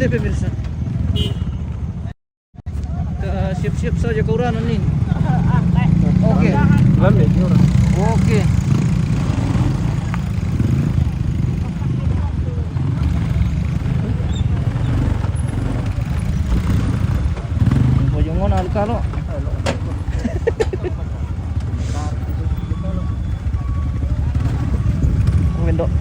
pemirsa. Siap-siap saja ke uranan nih. Oke. Oke. Bojongan alkalo. Wendok.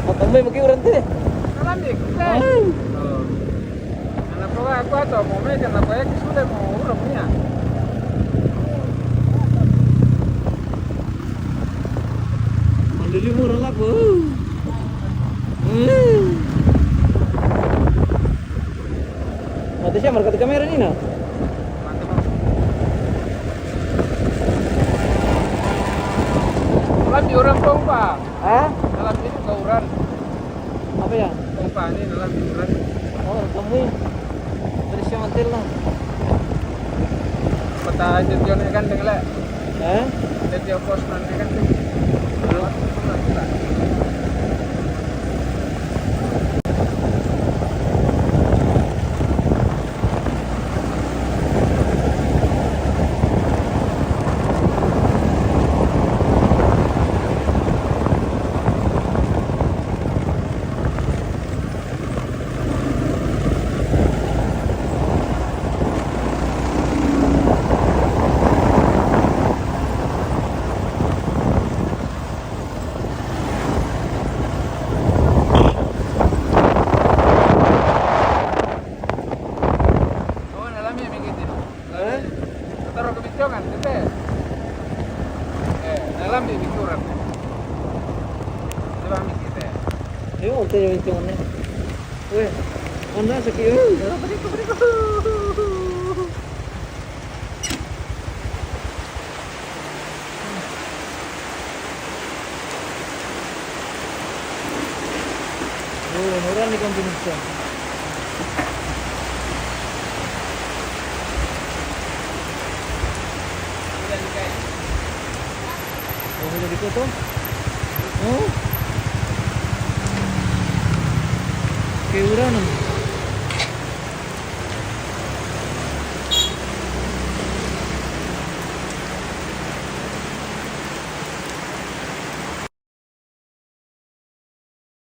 Potong mo kiuran teh. Alamik. Anak proa aku atau mau meja na proyek sudah mau urang punya. Mandiri murah lah bu. Mati siya marka kamera ni na. Alam di orang pompa. Ah? Alam itu gauran. Apa ya? Pompa ini alam di orang. Oh, lemui. Terus siya mantil na. Peta jadian kan dengle. Jadi pos nanti kan. Taruh ke bicongan, gitu ya? Dalam di bicuran. Coba ambil gitu ya? Ayo, oke yung bicongan na. Weh, onda sa kiyo. Oh, murah nih kombinasi. Oh, jadi ko to? Oh. Kaya ura naman.